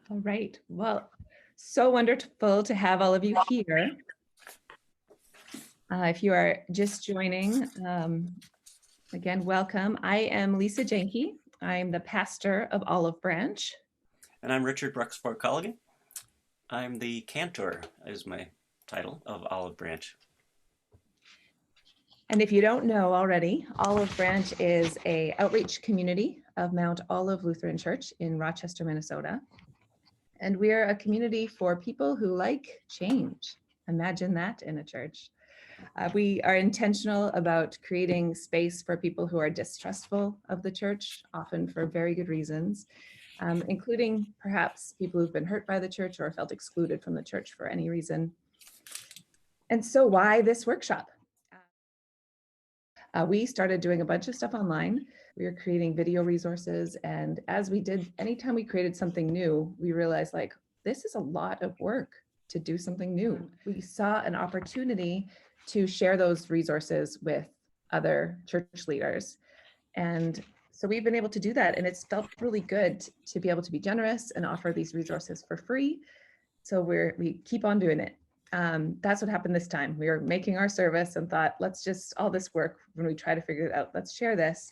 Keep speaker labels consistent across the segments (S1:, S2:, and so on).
S1: All right. Well, so wonderful to have all of you here. If you are just joining, again, welcome. I am Lisa Janke. I'm the pastor of Olive Branch.
S2: And I'm Richard Bruxford Colligan. I'm the cantor, is my title, of Olive Branch.
S1: And if you don't know already, Olive Branch is an outreach community of Mount Olive Lutheran Church in Rochester, Minnesota. And we are a community for people who like change. Imagine that in a church. We are intentional about creating space for people who are distrustful of the church, often for very good reasons, including perhaps people who've been hurt by the church or felt excluded from the church for any reason. And so why this workshop? We started doing a bunch of stuff online. We were creating video resources. And as we did, anytime we created something new, we realized like, this is a lot of work to do something new. We saw an opportunity to share those resources with other church leaders. And so we've been able to do that. And it's felt really good to be able to be generous and offer these resources for free. So we keep on doing it. That's what happened this time. We were making our service and thought, let's just, all this work, when we try to figure it out, let's share this.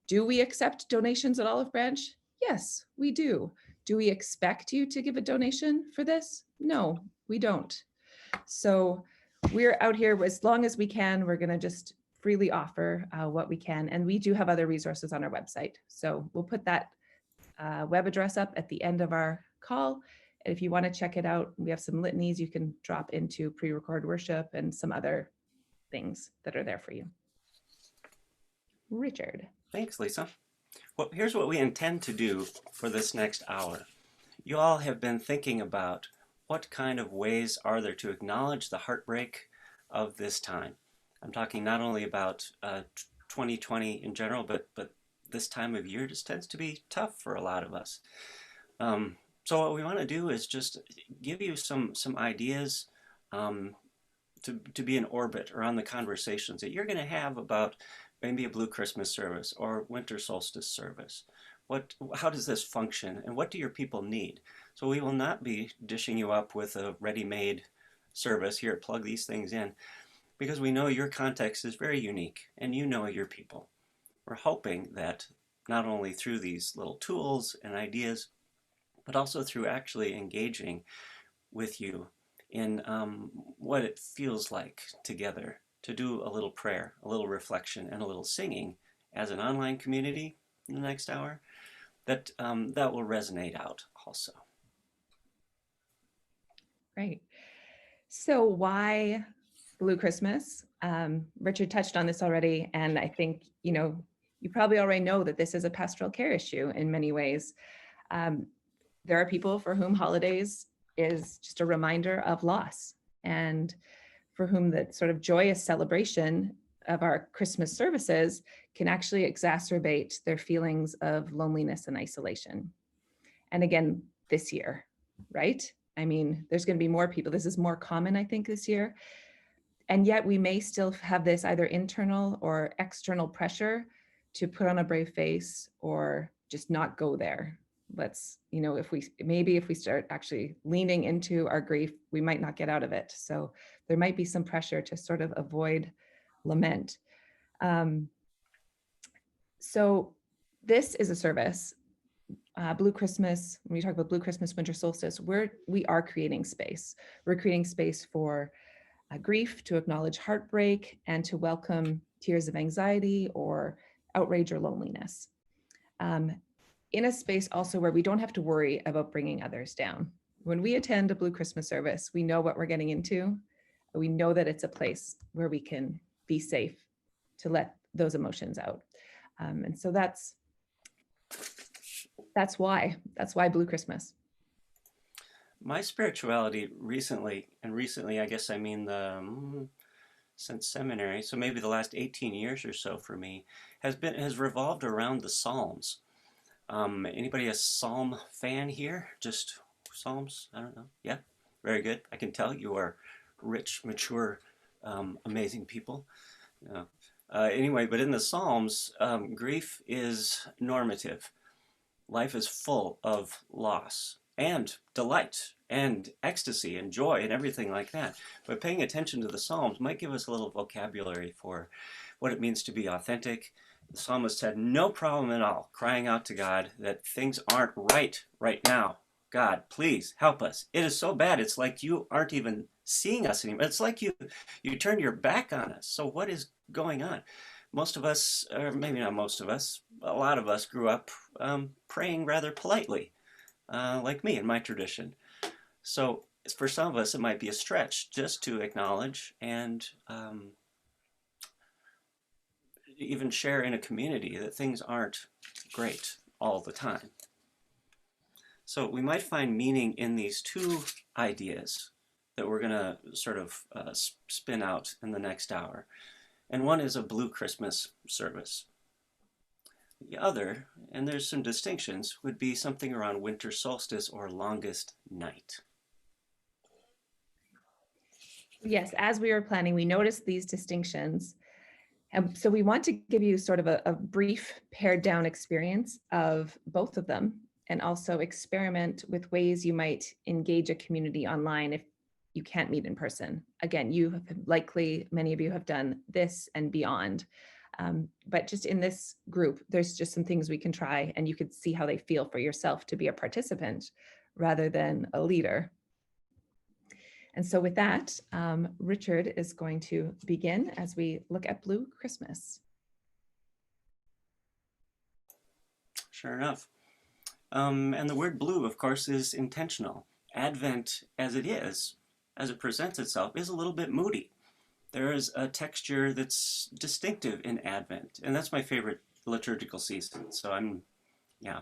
S1: Do we accept donations at Olive Branch? Yes, we do. Do we expect you to give a donation for this? No, we don't. So we're out here as long as we can. We're going to just freely offer what we can. And we do have other resources on our website. So we'll put that web address up at the end of our call. And if you want to check it out, we have some litanies you can drop into pre-record worship and some other things that are there for you. Richard.
S2: Thanks, Lisa. Well, here's what we intend to do for this next hour. You all have been thinking about what kind of ways are there to acknowledge the heartbreak of this time. I'm talking not only about 2020 in general, but this time of year just tends to be tough for a lot of us. So what we want to do is just give you some ideas to be in orbit around the conversations that you're going to have about maybe a Blue Christmas service or winter solstice service. How does this function, and what do your people need? So we will not be dishing you up with a ready-made service here, plug these things in, because we know your context is very unique and you know your people. We're hoping that not only through these little tools and ideas, but also through actually engaging with you in what it feels like together to do a little prayer, a little reflection, and a little singing as an online community in the next hour, that will resonate out also.
S1: Great. So why Blue Christmas? Richard touched on this already, and I think, you probably already know that this is a pastoral care issue in many ways. There are people for whom holidays is just a reminder of loss, and for whom that sort of joyous celebration of our Christmas services can actually exacerbate their feelings of loneliness and isolation. And again, this year, right? I mean, there's going to be more people. This is more common, I think, this year. And yet we may still have this either internal or external pressure to put on a brave face or just not go there. Let's, if we start actually leaning into our grief, we might not get out of it. So there might be some pressure to sort of avoid lament. So this is a service, Blue Christmas. When we talk about Blue Christmas, winter solstice, we are creating space. We're creating space for grief, to acknowledge heartbreak, and to welcome tears of anxiety or outrage or loneliness. In a space also where we don't have to worry about bringing others down. When we attend a Blue Christmas service, we know what we're getting into. We know that it's a place where we can be safe to let those emotions out. And so that's why Blue Christmas.
S2: My spirituality recently I guess I mean since seminary, so maybe the last 18 years or so for me, has revolved around the Psalms. Anybody a Psalm fan here? Just Psalms? I don't know. Yeah, very good. I can tell you are rich, mature, amazing people. Anyway, but in the Psalms, grief is normative. life is full of loss and delight and ecstasy and joy and everything like that. But paying attention to the Psalms might give us a little vocabulary for what it means to be authentic. The psalmist had no problem at all crying out to God that things aren't right now. God, please help us. It is so bad. It's like you aren't even seeing us anymore. It's like you turned your back on us. So what is going on? Most of us, or maybe not most of us, a lot of us grew up praying rather politely, like me in my tradition. So for some of us, it might be a stretch just to acknowledge and even share in a community that things aren't great all the time. So we might find meaning in these two ideas that we're going to sort of spin out in the next hour. And one is a blue Christmas service. The other, and there's some distinctions, would be something around winter solstice or longest night.
S1: Yes, as we were planning, we noticed these distinctions. And so we want to give you sort of a brief pared down experience of both of them, and also experiment with ways you might engage a community online if you can't meet in person. Again, you have likely, many of you have done this and beyond. But just in this group, there's just some things we can try, and you could see how they feel for yourself to be a participant rather than a leader. And so with that, Richard is going to begin as we look at Blue Christmas.
S2: Sure enough. And the word blue, of course, is intentional. Advent, as it presents itself, is a little bit moody. There is a texture that's distinctive in Advent, and that's my favorite liturgical season. So I'm,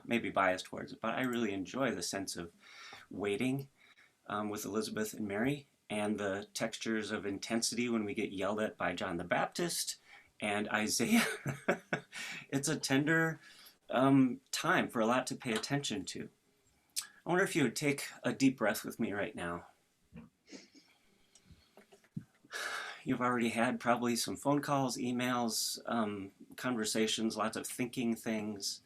S2: maybe biased towards it, but I really enjoy the sense of waiting with Elizabeth and Mary, and the textures of intensity when we get yelled at by John the Baptist and Isaiah. It's a tender time for a lot to pay attention to. I wonder if you would take a deep breath with me right now. You've already had probably some phone calls, emails, conversations, lots of thinking things.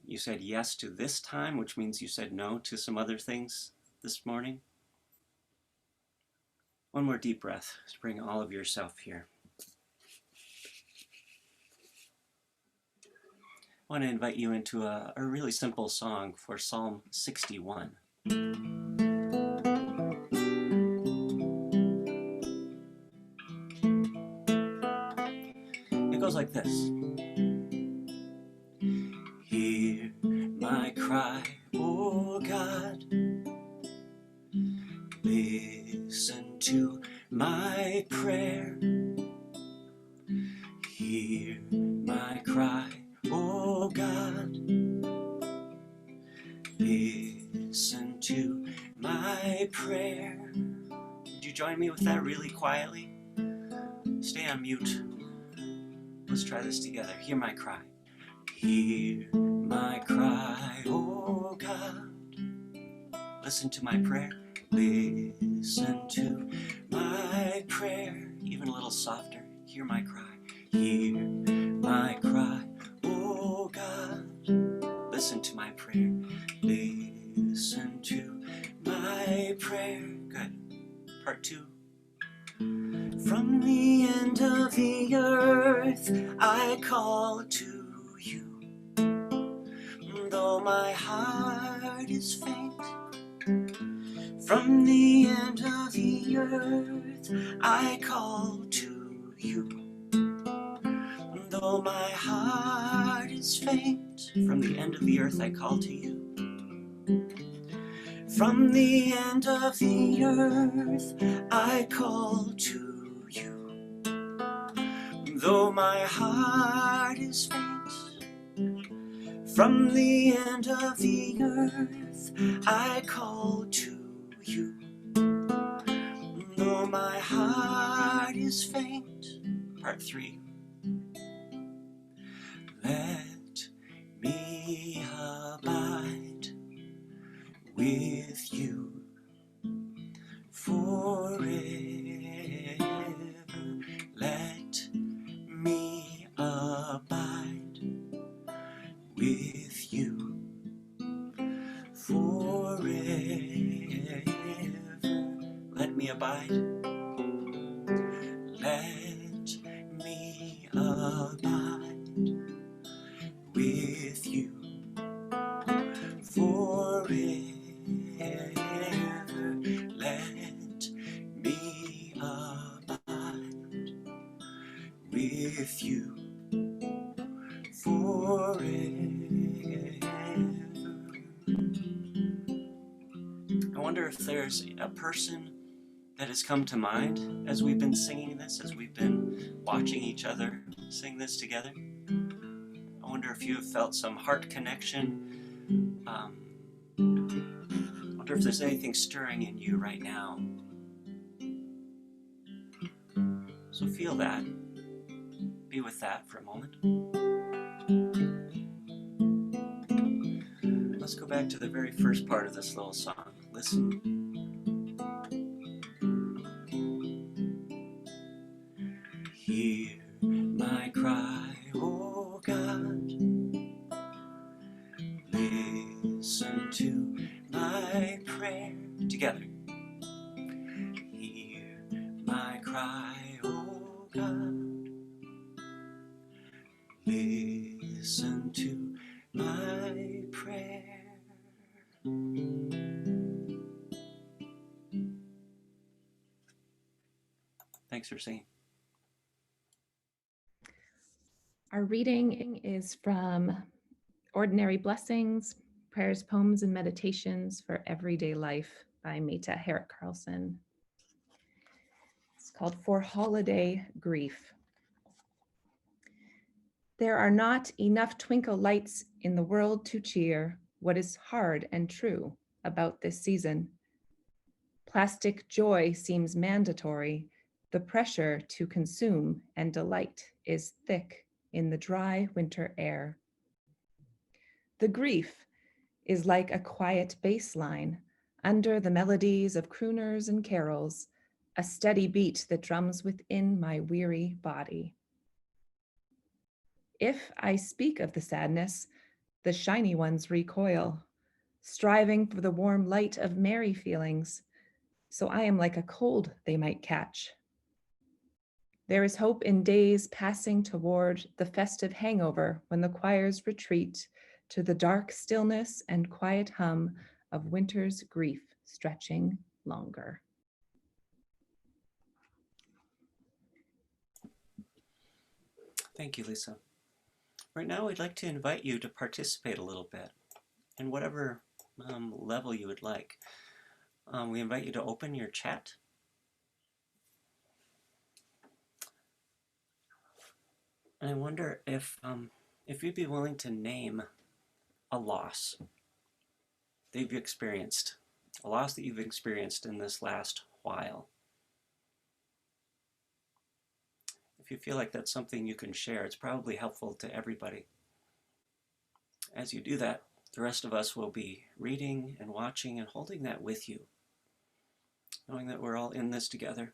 S2: You said yes to this time, which means you said no to some other things this morning. One more deep breath to bring all of yourself here. I want to invite you into a really simple song for Psalm 61. It goes like this. Hear my cry, O God. Listen to my prayer. Hear my cry, O God. Listen to my prayer. Would you join me with that really quietly? Stay on mute. Let's try this together. Hear my cry. Hear my cry, O God. Listen to my prayer. Listen to my prayer. Even a little softer. Hear my cry. Hear my cry, oh God. Listen to my prayer. Listen to my prayer. Good. Part 2. From the end of the earth I call to you. Though my heart is faint, from the end of the earth I call to you. Though my heart is faint, from the end of the earth I call to you. From the end of the earth I call to you. Though my heart is faint, from the end of the earth I call to you. Though my heart is faint. Part 3. Let me abide with you forever. Let me abide with you if there's a person that has come to mind as we've been singing this, as we've been watching each other sing this together. I wonder if you have felt some heart connection. I wonder if there's anything stirring in you right now. So feel that. Be with that for a moment. Let's go back to the very first part of this little song. Listen. Hear my cry, oh God. Listen to my prayer. Together. Hear my cry, oh God. Listen to my prayer. Thanks for singing.
S1: Our reading is from Ordinary Blessings, Prayers, Poems, and Meditations for Everyday Life by Herrick Carlson. It's called For Holiday Grief. There are not enough twinkle lights in the world to cheer what is hard and true about this season. Plastic joy seems mandatory. The pressure to consume and delight is thick in the dry winter air. The grief is like a quiet bass line under the melodies of crooners and carols, a steady beat that drums within my weary body. If I speak of the sadness, the shiny ones recoil, striving for the warm light of merry feelings, so I am like a cold they might catch. There is hope in days passing toward the festive hangover when the choirs retreat to the dark stillness and quiet hum of winter's grief stretching longer.
S2: Thank you, Lisa. Right now, we'd like to invite you to participate a little bit in whatever level you would like. We invite you to open your chat. And I wonder if you'd be willing to name a loss that you've experienced, a loss that you've experienced in this last while. If you feel like that's something you can share, it's probably helpful to everybody. As you do that, the rest of us will be reading and watching and holding that with you, knowing that we're all in this together.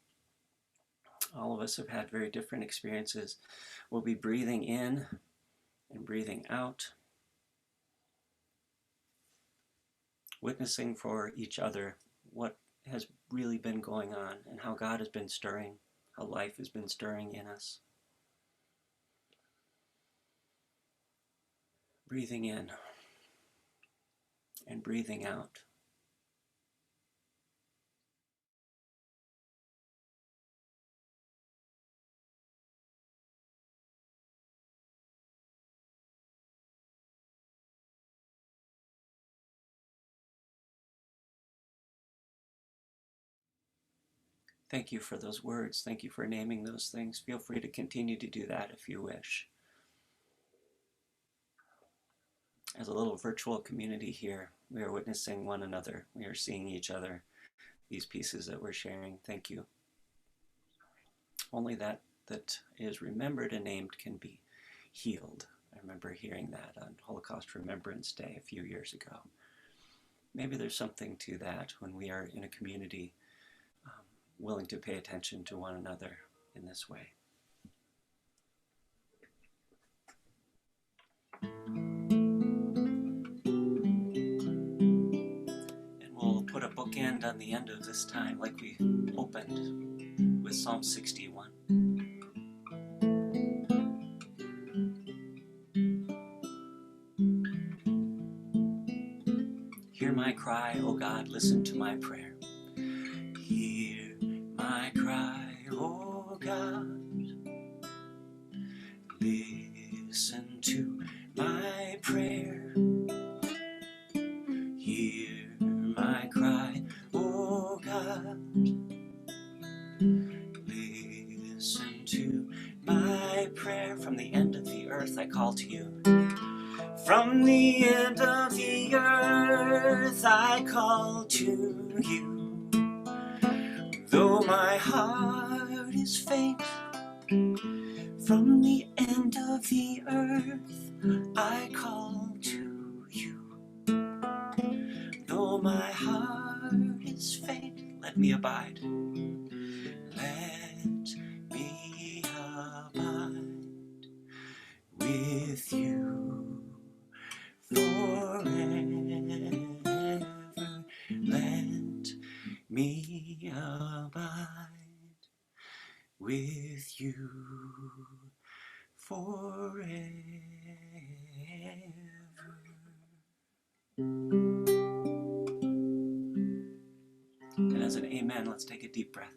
S2: All of us have had very different experiences. We'll be breathing in and breathing out, witnessing for each other what has really been going on and how God has been stirring, how life has been stirring in us. Breathing in and breathing out. Thank you for those words. Thank you for naming those things. Feel free to continue to do that if you wish. As a little virtual community here, we are witnessing one another. We are seeing each other, these pieces that we're sharing. Thank you. Only that is remembered and named can be healed. I remember hearing that on Holocaust Remembrance Day a few years ago. Maybe there's something to that when we are in a community willing to pay attention to one another in this way. And we'll put a bookend on the end of this time like we opened with Psalm 61. Hear my cry, O God, listen to my prayer. Hear my cry, O God. Listen to my prayer. Hear my cry, O earth, I call to you. From the end of the earth, I call to you. Though my heart is faint, from the end of the earth, I call to you. Though my heart is faint, let me abide. Let me abide with you forever. Let me abide with you forever. And as an amen, let's take a deep breath.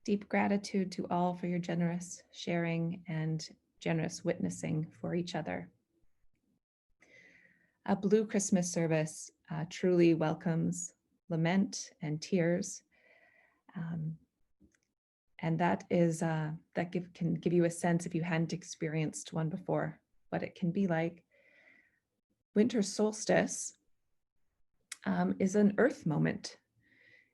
S1: Deep gratitude to all for your generous sharing and generous witnessing for each other. A Blue Christmas service truly welcomes lament and tears. And that is can give you a sense, if you hadn't experienced one before, what it can be like. Winter solstice is an earth moment.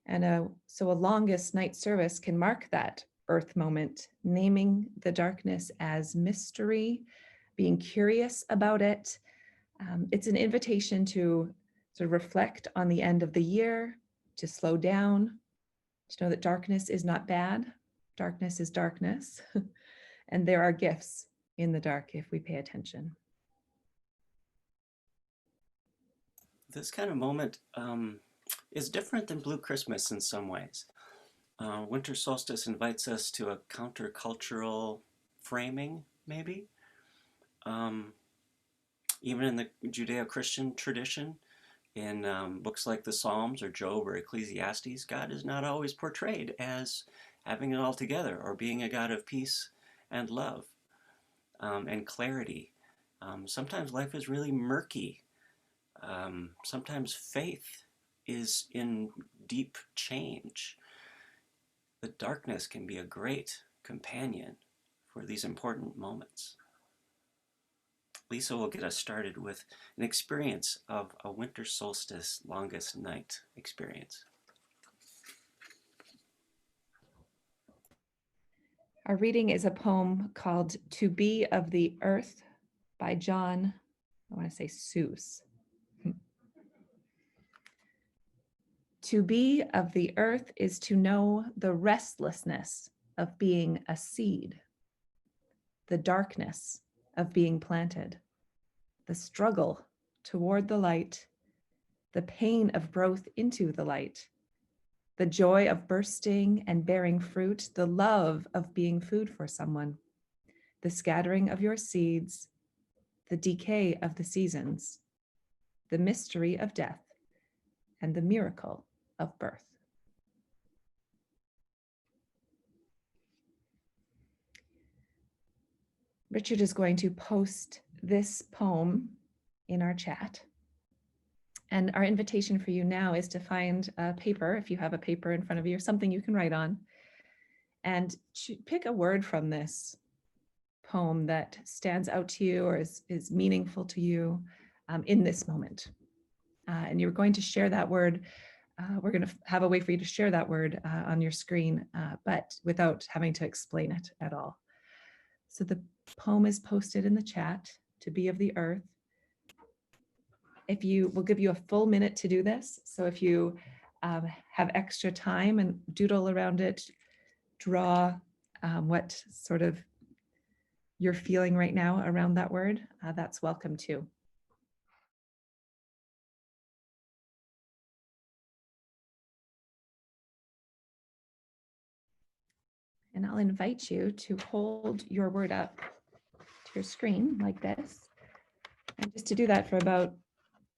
S1: And so a longest night service can mark that earth moment, naming the darkness as mystery, being curious about it. It's an invitation to sort of reflect on the end of the year, to slow down, to know that darkness is not bad. Darkness is darkness. And there are gifts in the dark if we pay attention.
S2: This kind of moment is different than Blue Christmas in some ways. Winter solstice invites us to a countercultural framing, maybe. Even in the Judeo-Christian tradition, in books like the Psalms or Job or Ecclesiastes, God is not always portrayed as having it all together or being a God of peace and love and clarity. Sometimes life is really murky. Sometimes faith is in deep change. The darkness can be a great companion for these important moments. Lisa will get us started with an experience of a winter solstice longest night experience.
S1: Our reading is a poem called To Be of the Earth by John, Soos. To be of the earth is to know the restlessness of being a seed, the darkness of being planted, the struggle toward the light, the pain of growth into the light, the joy of bursting and bearing fruit, the love of being food for someone, the scattering of your seeds, the decay of the seasons, the mystery of death, and the miracle of birth. Richard is going to post this poem in our chat. And our invitation for you now is to find a paper, if you have a paper in front of you, or something you can write on, and pick a word from this poem that stands out to you or is meaningful to you in this moment. And you're going to share that word. We're going to have a way for you to share that word on your screen, but without having to explain it at all. So the poem is posted in the chat, To Be of the Earth. We'll give you a full minute to do this. So if you have extra time and doodle around it, draw what sort of you're feeling right now around that word, that's welcome too. And I'll invite you to hold your word up to your screen like this. And just to do that for about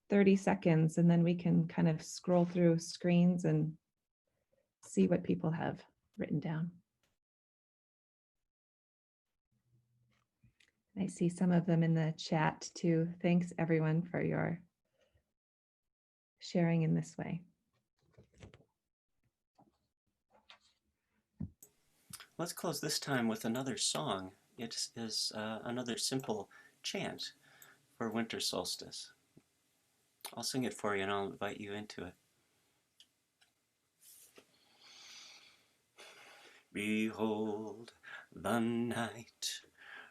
S1: 30 seconds, and then we can kind of scroll through screens and see what people have written down. I see some of them in the chat too. Thanks everyone for your sharing in this way.
S2: let's close this time with another song. It is another simple chant for winter solstice. I'll sing it for you and I'll invite you into it. Behold the night,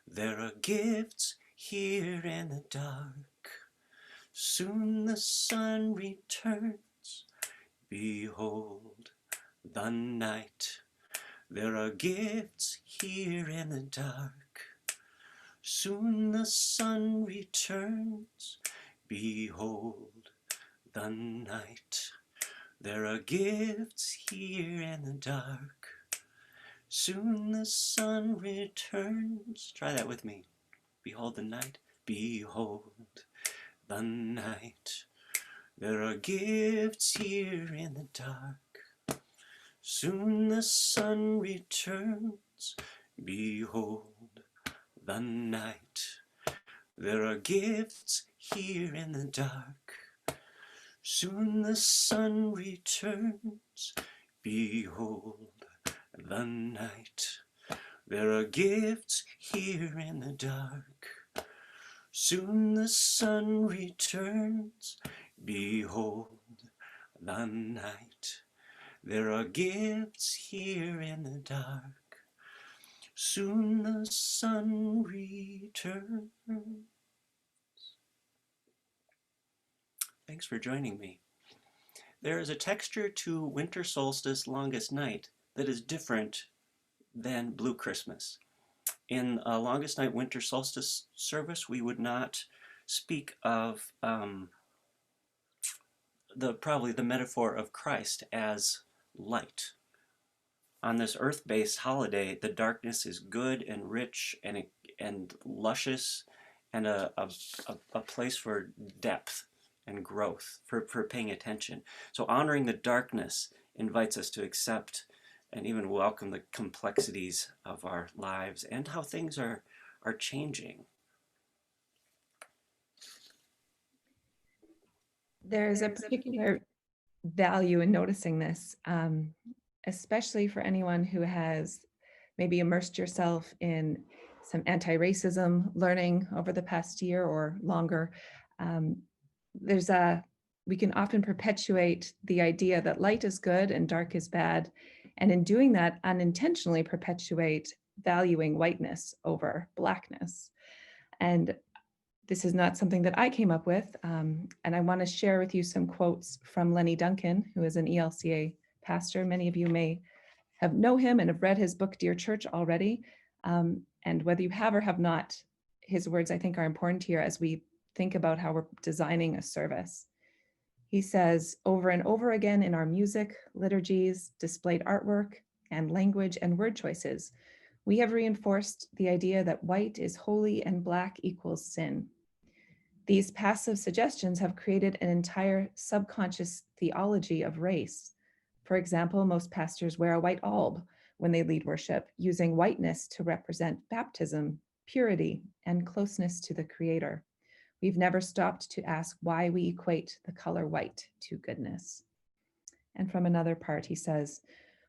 S2: there are gifts here in the dark. Soon the sun returns. Behold the night, there are gifts here in the dark. Soon the sun returns. Behold the night, there are gifts here in the dark. Soon the sun returns. Try that with me. Behold the night. Behold the night. There are gifts here in the dark. Soon the sun returns. Behold the night. There are gifts here in the dark. Soon the sun returns. Behold the night. There are gifts here in the dark. Soon the sun returns. Behold the night. There are gifts here in the dark. Soon the sun returns. Thanks for joining me. There is a texture to winter solstice longest night that is different than Blue Christmas. In a longest night winter solstice service, we would not speak of probably the metaphor of Christ as light. On this earth-based holiday, the darkness is good and rich and luscious, and a place for depth and growth, for paying attention. So honoring the darkness invites us to accept and even welcome the complexities of our lives and how things are changing.
S1: There's a particular value in noticing this, especially for anyone who has maybe immersed yourself in some anti-racism learning over the past year or longer. We can often perpetuate the idea that light is good and dark is bad. And in doing that, unintentionally perpetuate valuing whiteness over Blackness. And this is not something that I came up with. And I want to share with you some quotes from Lenny Duncan, who is an ELCA pastor. Many of you may know him and have read his book, Dear Church, already. And whether you have or have not, his words, I think, are important here as we think about how we're designing a service. He says, over and over again in our music, liturgies, displayed artwork, and language and word choices, we have reinforced the idea that white is holy and black equals sin. These passive suggestions have created an entire subconscious theology of race. For example, most pastors wear a white alb when they lead worship, using whiteness to represent baptism, purity, and closeness to the Creator. We've never stopped to ask why we equate the color white to goodness. And from another part, he says,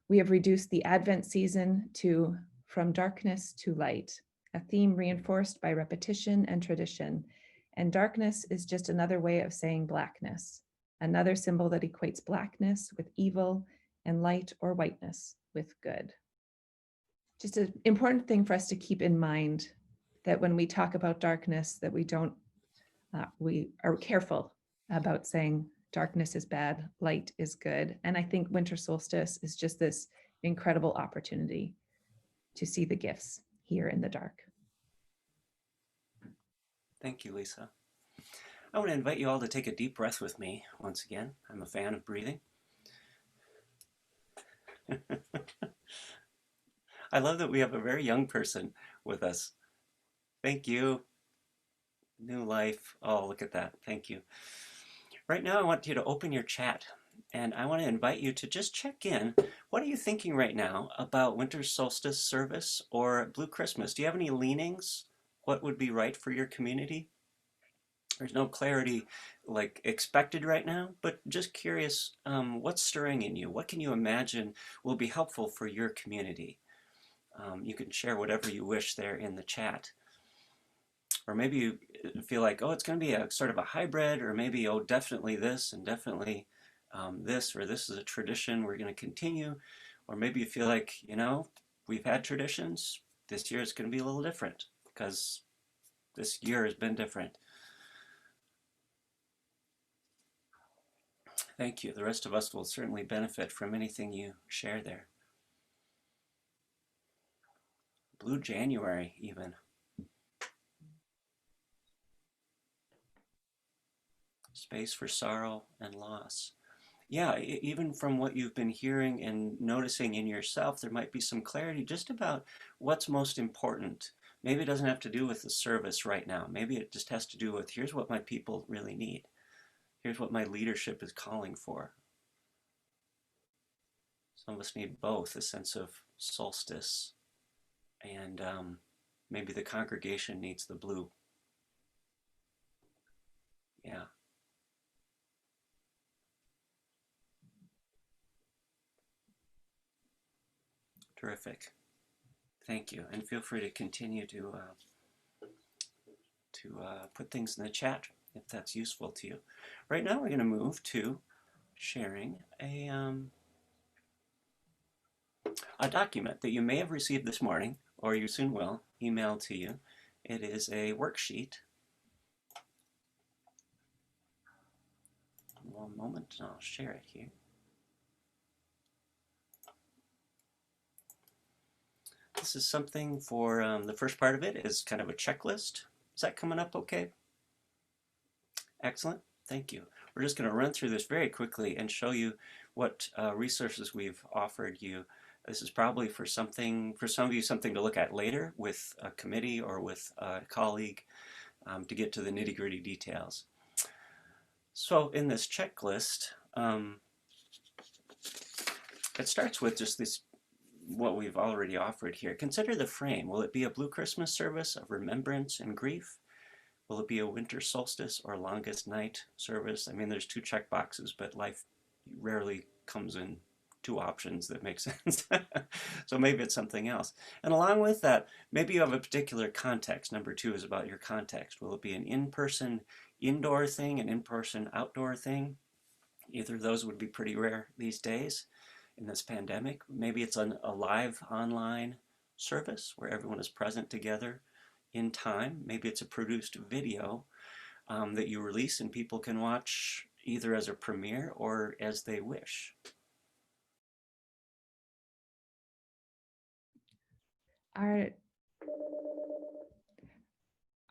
S1: we have reduced the Advent season to from darkness to light, a theme reinforced by repetition and tradition. And darkness is just another way of saying blackness, another symbol that equates blackness with evil and light or whiteness with good. Just an important thing for us to keep in mind that when we talk about darkness, that we are careful about saying darkness is bad, light is good. And I think winter solstice is just this incredible opportunity to see the gifts here in the dark.
S2: Thank you, Lisa. I want to invite you all to take a deep breath with me once again. I'm a fan of breathing. I love that we have a very young person with us. Thank you. New life. Oh, look at that. Thank you. Right now, I want you to open your chat, and I want to invite you to just check in. What are you thinking right now about winter solstice service or Blue Christmas? Do you have any leanings? What would be right for your community? There's no clarity like expected right now, but just curious, what's stirring in you? What can you imagine will be helpful for your community? You can share whatever you wish there in the chat. Or maybe you feel like, oh, it's going to be a sort of a hybrid, or maybe, oh, definitely this and definitely this, or this is a tradition we're going to continue. Or maybe you feel like, we've had traditions. This year is going to be a little different because this year has been different. Thank you. The rest of us will certainly benefit from anything you share there. Blue January, even. Space for sorrow and loss. Yeah, even from what you've been hearing and noticing in yourself, there might be some clarity just about what's most important. Maybe it doesn't have to do with the service right now. Maybe it just has to do with, here's what my people really need. Here's what my leadership is calling for. Some of us need both, a sense of solstice, and maybe the congregation needs the blue. Yeah. Terrific. Thank you. And feel free to continue to put things in the chat if that's useful to you. Right now we're going to move to sharing a document that you may have received this morning, or you soon will, emailed to you. It is a worksheet. One moment, and I'll share it here. This is something for the first part of it is kind of a checklist. Is that coming up okay? Excellent. Thank you. We're just going to run through this very quickly and show you what resources we've offered you. This is probably for some of you, something to look at later with a committee or with a colleague to get to the nitty-gritty details. So in this checklist, it starts with just this, what we've already offered here. Consider the frame. Will it be a Blue Christmas service of remembrance and grief? Will it be a winter solstice or longest night service? I mean, there's two check boxes, but life rarely comes in two options that make sense. So maybe it's something else. And along with that, maybe you have a particular context. Number 2 is about your context. Will it be an in-person indoor thing, an in-person outdoor thing? Either of those would be pretty rare these days in this pandemic. Maybe it's a live online service where everyone is present together in time. Maybe it's a produced video that you release and people can watch either as a premiere or as they wish.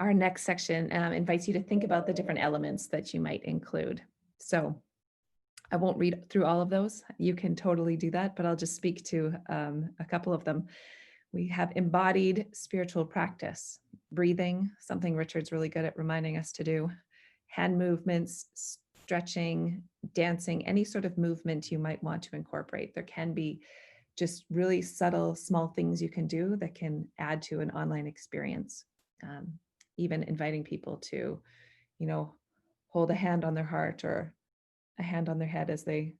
S1: Our next section invites you to think about the different elements that you might include. So I won't read through all of those. You can totally do that, but I'll just speak to a couple of them. We have embodied spiritual practice, breathing, something Richard's really good at reminding us to do, hand movements, stretching, dancing, any sort of movement you might want to incorporate. There can be just really subtle, small things you can do that can add to an online experience. Even inviting people to, hold a hand on their heart or a hand on their head as they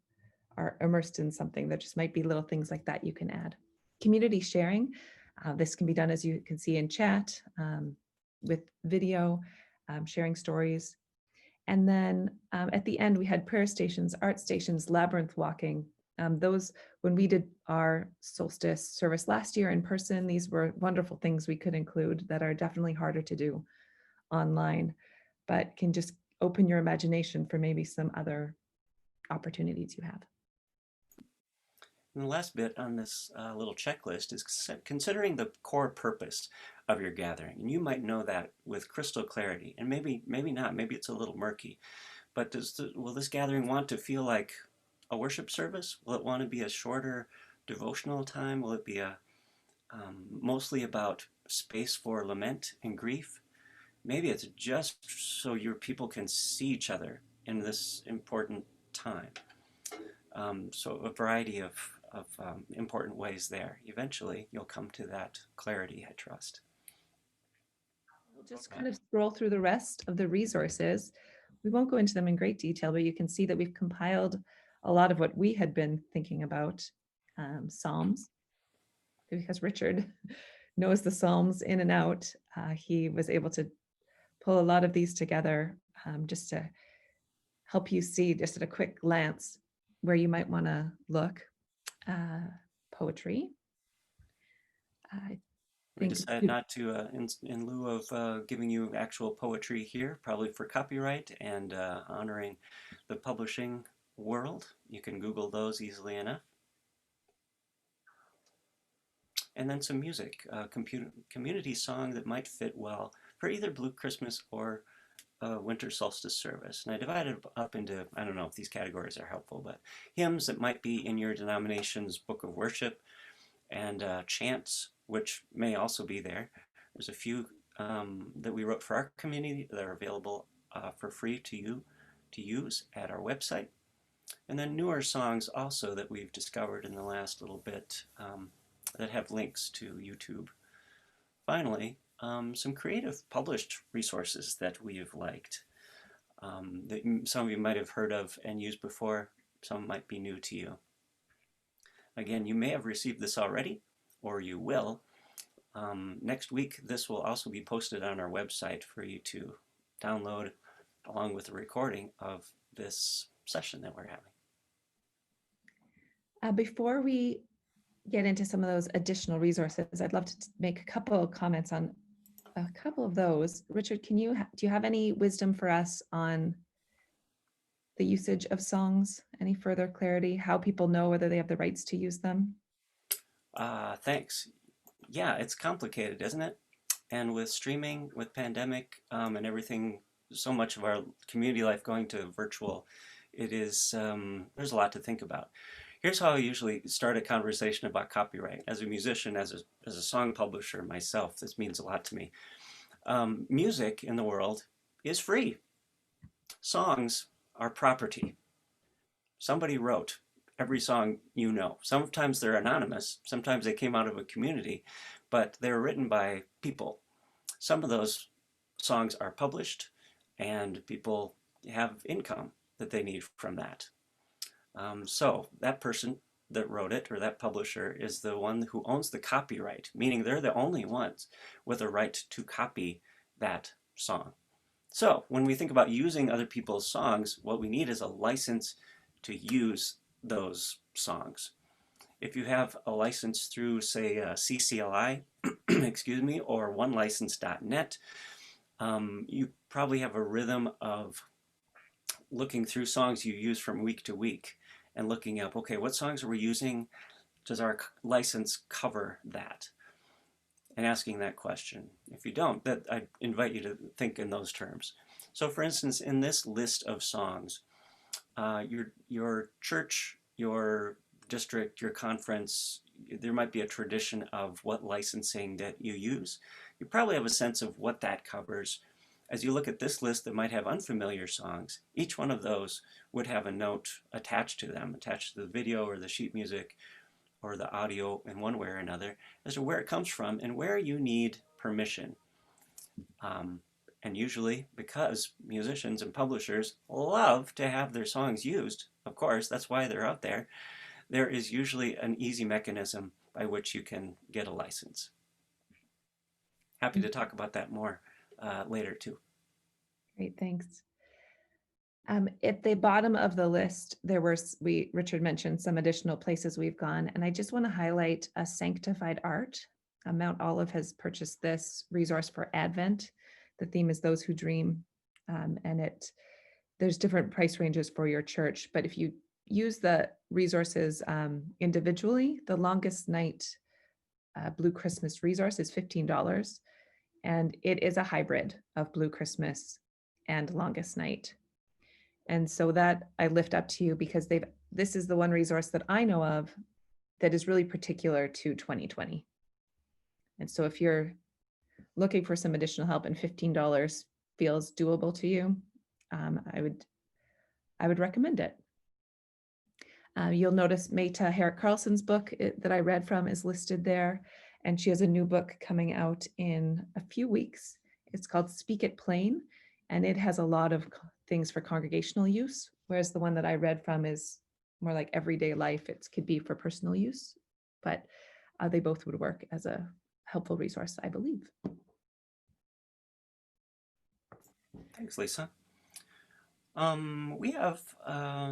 S1: are immersed in something. There just might be little things like that you can add. Community sharing. This can be done, as you can see in chat, with video, sharing stories. And then at the end, we had prayer stations, art stations, labyrinth walking. Those, when we did our solstice service last year in person, these were wonderful things we could include that are definitely harder to do online, but can just open your imagination for maybe some other opportunities you have.
S2: And the last bit on this little checklist is considering the core purpose of your gathering. And you might know that with crystal clarity, and maybe not, maybe it's a little murky. But will this gathering want to feel like a worship service? Will it want to be a shorter devotional time? Will it be mostly about space for lament and grief? Maybe it's just so your people can see each other in this important time. So a variety of important ways there. Eventually, you'll come to that clarity, I trust.
S1: We'll just kind of scroll through the rest of the resources. We won't go into them in great detail, but you can see that we've compiled a lot of what we had been thinking about. Psalms, because Richard knows the Psalms in and out. He was able to pull a lot of these together just to help you see just at a quick glance where you might want to look. Poetry. I
S2: We
S1: think
S2: decided not to, in lieu of giving you actual poetry here, probably for copyright and honoring the publishing world. You can Google those easily enough. And then some music, community song that might fit well for either Blue Christmas or winter solstice service. And I divided up into, I don't know if these categories are helpful, but hymns that might be in your denomination's book of worship, and chants, which may also be there. There's a few that we wrote for our community that are available for free to you to use at our website. And then newer songs also that we've discovered in the last little bit that have links to YouTube. Finally, some creative published resources that we've liked that some of you might have heard of and used before, some might be new to you. Again, you may have received this already, or you will. Next week, this will also be posted on our website for you to download along with the recording of this session that we're having.
S1: Before we get into some of those additional resources, I'd love to make a couple of comments on a couple of those. Richard, do you have any wisdom for us on the usage of songs? Any further clarity? How people know whether they have the rights to use them?
S2: Thanks. Yeah, it's complicated, isn't it? And with streaming, with pandemic, and everything, so much of our community life going to virtual, it is, there's a lot to think about. Here's how I usually start a conversation about copyright. As a musician, as a song publisher myself, this means a lot to me. Music in the world is free. Songs are property. Somebody wrote every song you know. Sometimes they're anonymous, sometimes they came out of a community, but they're written by people. Some of those songs are published and people have income that they need from that. So that person that wrote it, or that publisher, is the one who owns the copyright, meaning they're the only ones with a right to copy that song. So when we think about using other people's songs, what we need is a license to use those songs. If you have a license through, say, CCLI, excuse me, or onelicense.net, you probably have a rhythm of looking through songs you use from week to week and looking up, okay, what songs are we using? Does our license cover that? And asking that question. If you don't, I invite you to think in those terms. So for instance, in this list of songs, your church, your district, your conference, there might be a tradition of what licensing that you use. You probably have a sense of what that covers. As you look at this list that might have unfamiliar songs, each one of those would have a note attached to them, attached to the video or the sheet music or the audio in one way or another, as to where it comes from and where you need permission. And usually, because musicians and publishers love to have their songs used, of course, that's why they're out there, there is usually an easy mechanism by which you can get a license. Happy to talk about that more later too.
S1: Great, thanks. At the bottom of the list, Richard mentioned some additional places we've gone, and I just want to highlight a Sanctified Art. Mount Olive has purchased this resource for Advent. The theme is Those Who Dream, and there's different price ranges for your church, but if you use the resources individually, the Longest Night Blue Christmas resource is $15, and it is a hybrid of Blue Christmas and Longest Night. And so that I lift up to you because this is the one resource that I know of that is really particular to 2020. And so if you're looking for some additional help and $15 feels doable to you, I would recommend it. You'll notice Meta Herrick Carlson's book that I read from is listed there, and she has a new book coming out in a few weeks. It's called Speak It Plain, and it has a lot of things for congregational use, whereas the one that I read from is more like everyday life. It could be for personal use, but they both would work as a helpful resource, I believe.
S2: Thanks, Lisa. We have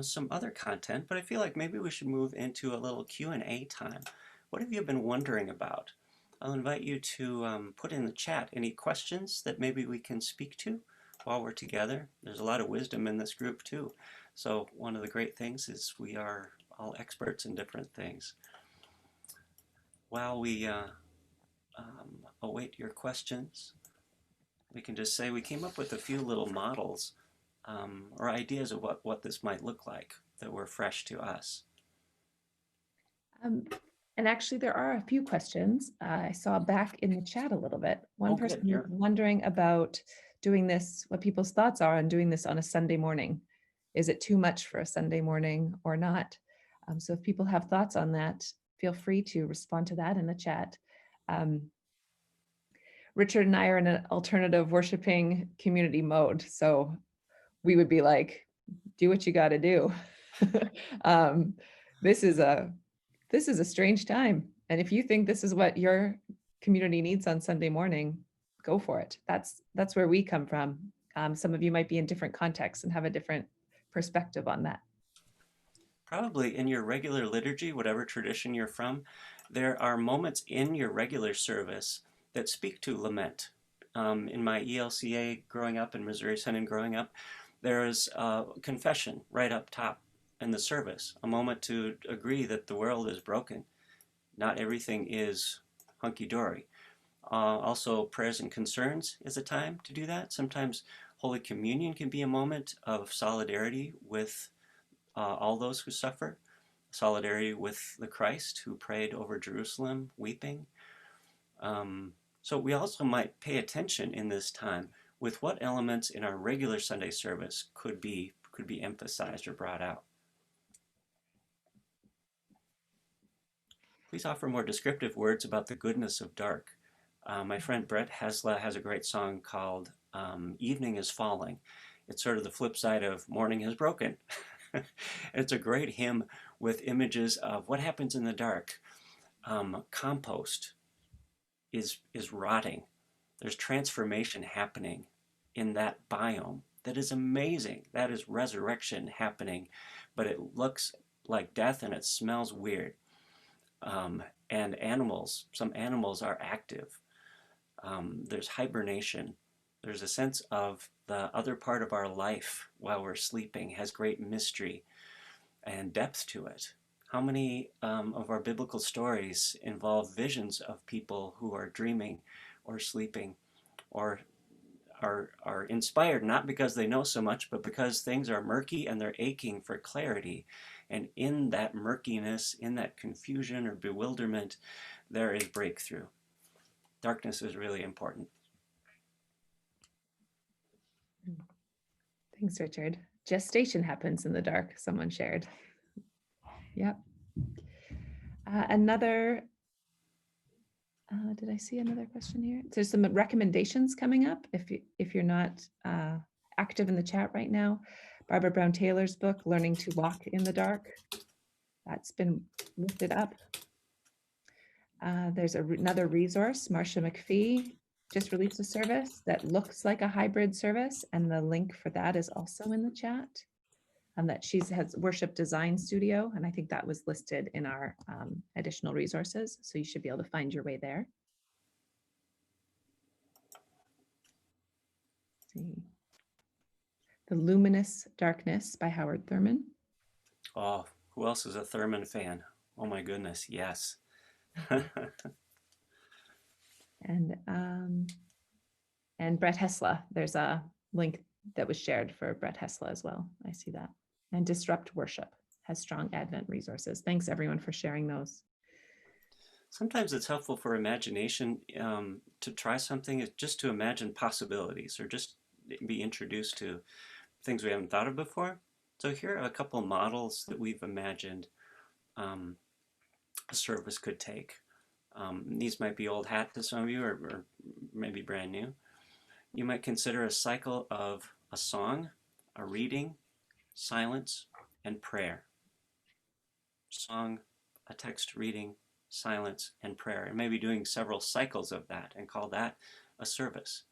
S2: some other content, but I feel like maybe we should move into a little Q&A time. What have you been wondering about? I'll invite you to put in the chat any questions that maybe we can speak to while we're together. There's a lot of wisdom in this group too. So one of the great things is we are all experts in different things. While we await your questions, we can just say we came up with a few little models or ideas of what this might look like that were fresh to us.
S1: And actually, there are a few questions I saw back in the chat a little bit. One person was wondering about doing this, what people's thoughts are on doing this on a Sunday morning. Is it too much for a Sunday morning or not? So if people have thoughts on that, feel free to respond to that in the chat. Richard and I are in an alternative worshiping community mode. So we would be like, do what you got to do. This is a strange time. And if you think this is what your community needs on Sunday morning, go for it. That's where we come from. Some of you might be in different contexts and have a different perspective on that.
S2: Probably in your regular liturgy, whatever tradition you're from, there are moments in your regular service that speak to lament. In my ELCA growing up, in Missouri Synod growing up, there is a confession right up top in the service, a moment to agree that the world is broken. Not everything is hunky-dory. Also, prayers and concerns is a time to do that. Sometimes Holy Communion can be a moment of solidarity with all those who suffer, solidarity with the Christ who prayed over Jerusalem, weeping. So we also might pay attention in this time with what elements in our regular Sunday service could be emphasized or brought out. Please offer more descriptive words about the goodness of dark. My friend Brett Hesla has a great song called Evening is Falling. It's sort of the flip side of Morning is Broken. It's a great hymn with images of what happens in the dark. Compost is rotting. There's transformation happening in that biome that is amazing. That is resurrection happening, but it looks like death and it smells weird. And animals, some animals are active. There's hibernation. There's a sense of the other part of our life while we're sleeping has great mystery and depth to it. How many of our biblical stories involve visions of people who are dreaming or sleeping or are inspired not because they know so much, but because things are murky and they're aching for clarity. And in that murkiness, in that confusion or bewilderment, there is breakthrough. Darkness is really important.
S1: Thanks, Richard. Gestation happens in the dark, someone shared. Yep. Did I see another question here? There's some recommendations coming up if you're not active in the chat right now. Barbara Brown Taylor's book, Learning to Walk in the Dark. That's been lifted up. There's another resource, Marcia McPhee just released a service that looks like a hybrid service, and the link for that is also in the chat. That she has Worship Design Studio, and I think that was listed in our additional resources, so you should be able to find your way there. Let's see. The Luminous Darkness by Howard Thurman.
S2: Oh, who else is a Thurman fan? Oh my goodness, yes.
S1: And Brett Hesla, there's a link that was shared for Brett Hesla as well. I see that. And Disrupt Worship has strong Advent resources. Thanks everyone for sharing those.
S2: Sometimes it's helpful for imagination to try something, just to imagine possibilities or just be introduced to things we haven't thought of before. So here are a couple models that we've imagined a service could take. These might be old hat to some of you or maybe brand new. You might consider a cycle of a song, a reading, silence, and prayer. Song, a text reading, silence, and prayer, and maybe doing several cycles of that and call that a service,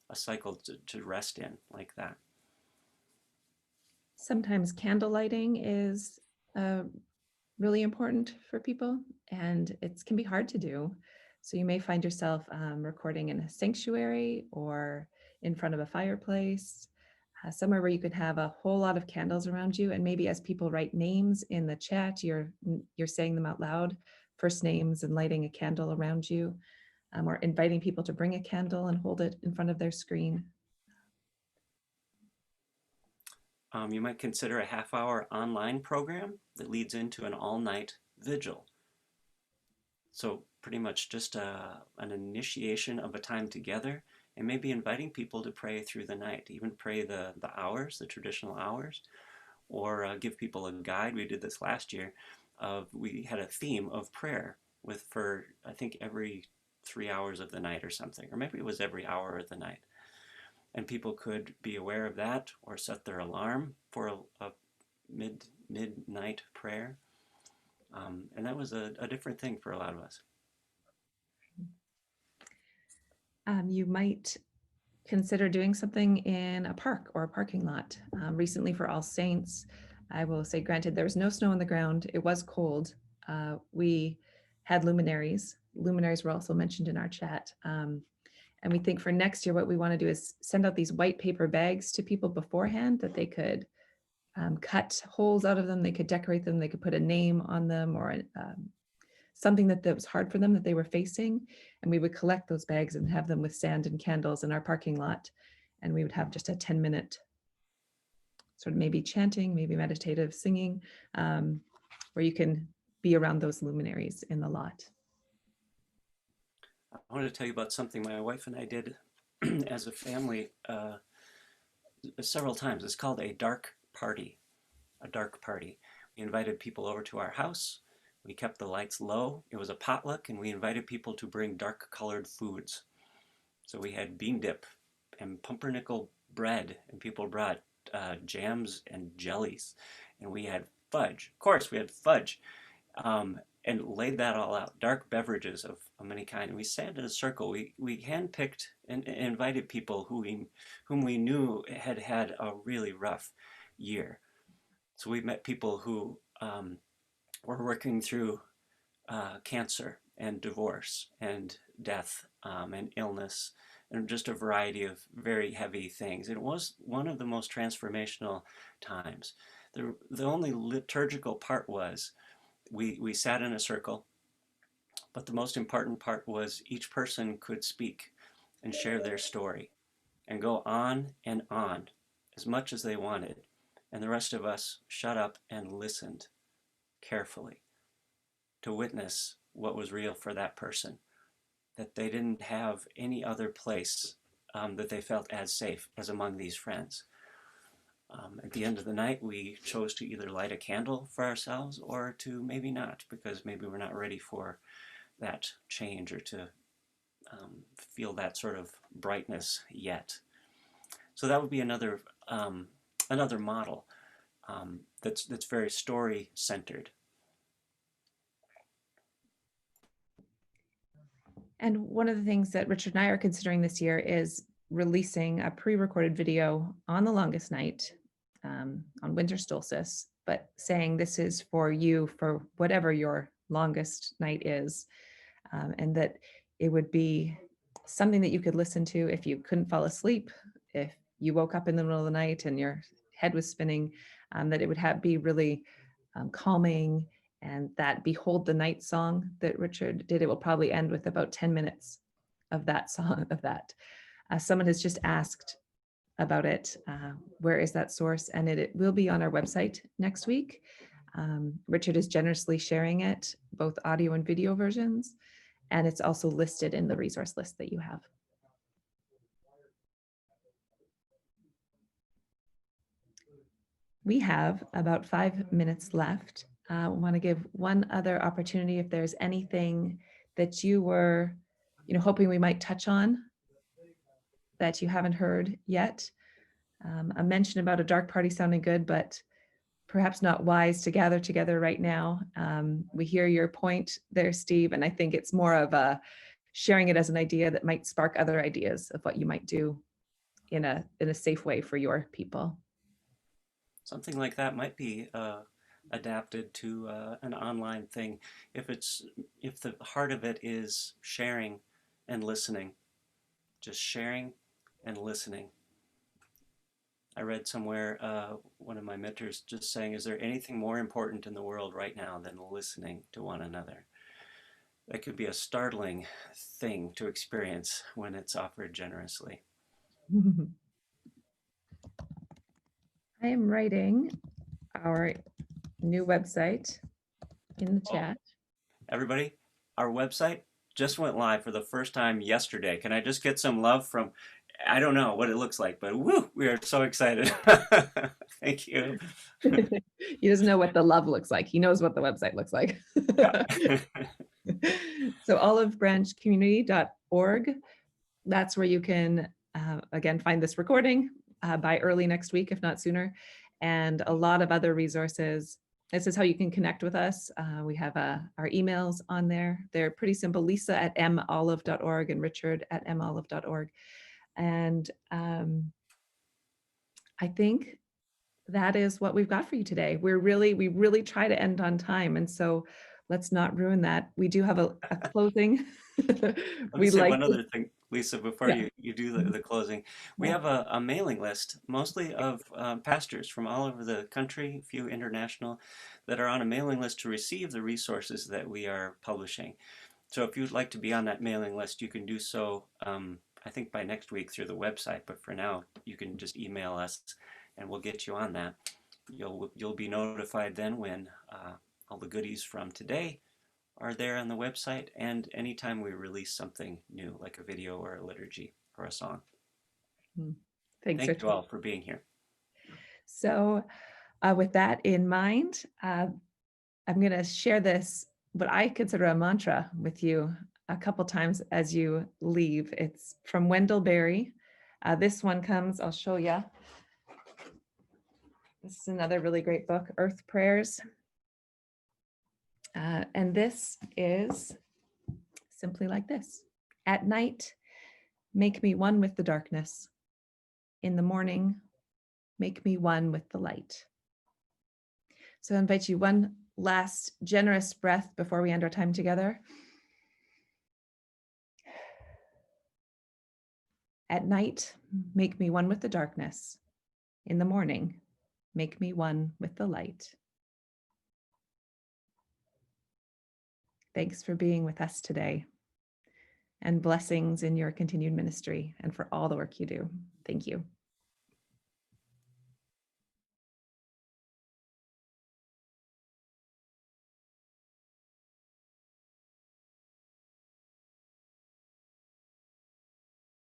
S2: a cycle to rest in like that.
S1: Sometimes candle lighting is really important for people, and it can be hard to do. So you may find yourself recording in a sanctuary or in front of a fireplace, somewhere where you could have a whole lot of candles around you. And maybe as people write names in the chat, you're saying them out loud, first names, and lighting a candle around you, or inviting people to bring a candle and hold it in front of their screen.
S2: You might consider a half-hour online program that leads into an all-night vigil. So pretty much just an initiation of a time together, and maybe inviting people to pray through the night, even pray the hours, the traditional hours, or give people a guide. We did this last year. We had a theme of prayer for I think every 3 hours of the night or something, or maybe it was every hour of the night. And people could be aware of that or set their alarm for a midnight prayer. And that was a different thing for a lot of us.
S1: You might consider doing something in a park or a parking lot. Recently for All Saints, I will say, granted, there was no snow on the ground. It was cold. We had luminaries. Luminaries were also mentioned in our chat. And we think for next year, what we want to do is send out these white paper bags to people beforehand that they could cut holes out of them. They could decorate them. They could put a name on them or something that was hard for them that they were facing. And we would collect those bags and have them with sand and candles in our parking lot. And we would have just a 10-minute sort of maybe chanting, maybe meditative singing, where you can be around those luminaries in the lot.
S2: I wanted to tell you about something my wife and I did as a family several times. It's called a dark party. A dark party. We invited people over to our house. We kept the lights low. It was a potluck, and we invited people to bring dark-colored foods. So we had bean dip and pumpernickel bread, and people brought jams and jellies, and we had fudge. Of course, we had fudge, and laid that all out. Dark beverages of many kinds. And we sat in a circle. We handpicked and invited people whom we knew had had a really rough year. So we met people who were working through cancer and divorce and death and illness and just a variety of very heavy things. It was one of the most transformational times. The only liturgical part was we sat in a circle, but the most important part was each person could speak and share their story and go on and on as much as they wanted. And the rest of us shut up and listened carefully to witness what was real for that person, that they didn't have any other place that they felt as safe as among these friends. At the end of the night, we chose to either light a candle for ourselves or to maybe not, because maybe we're not ready for that change or to feel that sort of brightness yet. So that would be another model that's very story-centered.
S1: And one of the things that Richard and I are considering this year is releasing a pre-recorded video on the longest night, on winter solstice, but saying this is for you for whatever your longest night is, and that it would be something that you could listen to if you couldn't fall asleep, if you woke up in the middle of the night and your head was spinning, that it would be really calming. And that Behold the Night song that Richard did, it will probably end with about 10 minutes of that song, of that. Someone has just asked about it. Where is that source? And it will be on our website next week. Richard is generously sharing it, both audio and video versions, and it's also listed in the resource list that you have. We have about 5 minutes left. I want to give one other opportunity if there's anything that you were, hoping we might touch on that you haven't heard yet. A mention about a dark party sounding good, but perhaps not wise to gather together right now. We hear your point there, Steve, and I think it's more of a sharing it as an idea that might spark other ideas of what you might do in a safe way for your people.
S2: Something like that might be adapted to an online thing if the heart of it is sharing and listening, just sharing and listening. I read somewhere one of my mentors just saying, is there anything more important in the world right now than listening to one another? That could be a startling thing to experience when it's offered generously.
S1: I am writing our new website in the chat.
S2: Everybody, our website just went live for the first time yesterday. Can I just get some love from, I don't know what it looks like, but woo, we are so excited. Thank you.
S1: He doesn't know what the love looks like. He knows what the website looks like. So olivebranchcommunity.org, that's where you can, again, find this recording by early next week, if not sooner, and a lot of other resources. This is how you can connect with us. We have our emails on there. They're pretty simple, lisa@molive.org and richard@molive.org. And I think that is what we've got for you today. We really try to end on time. And so let's not ruin that. We do have a closing.
S2: Let me say one other thing, Lisa, before you do the closing. We have a mailing list, mostly of pastors from all over the country, a few international, that are on a mailing list to receive the resources that we are publishing. So if you'd like to be on that mailing list, you can do so, I think by next week through the website, but for now, you can just email us and we'll get you on that. You'll be notified then when all the goodies from today are there on the website, and anytime we release something new, like a video or a liturgy or a song.
S1: Thanks,
S2: Thank you all for being here.
S1: So with that in mind, I'm going to share this, what I consider a mantra, with you a couple times as you leave. It's from Wendell Berry. This one comes, I'll show you. This is another really great book, Earth Prayers. And this is simply like this. At night, make me one with the darkness. In the morning, make me one with the light. So I invite you one last generous breath before we end our time together. At night, make me one with the darkness. In the morning, make me one with the light. Thanks for being with us today, and blessings in your continued ministry and for all the work you do. Thank you.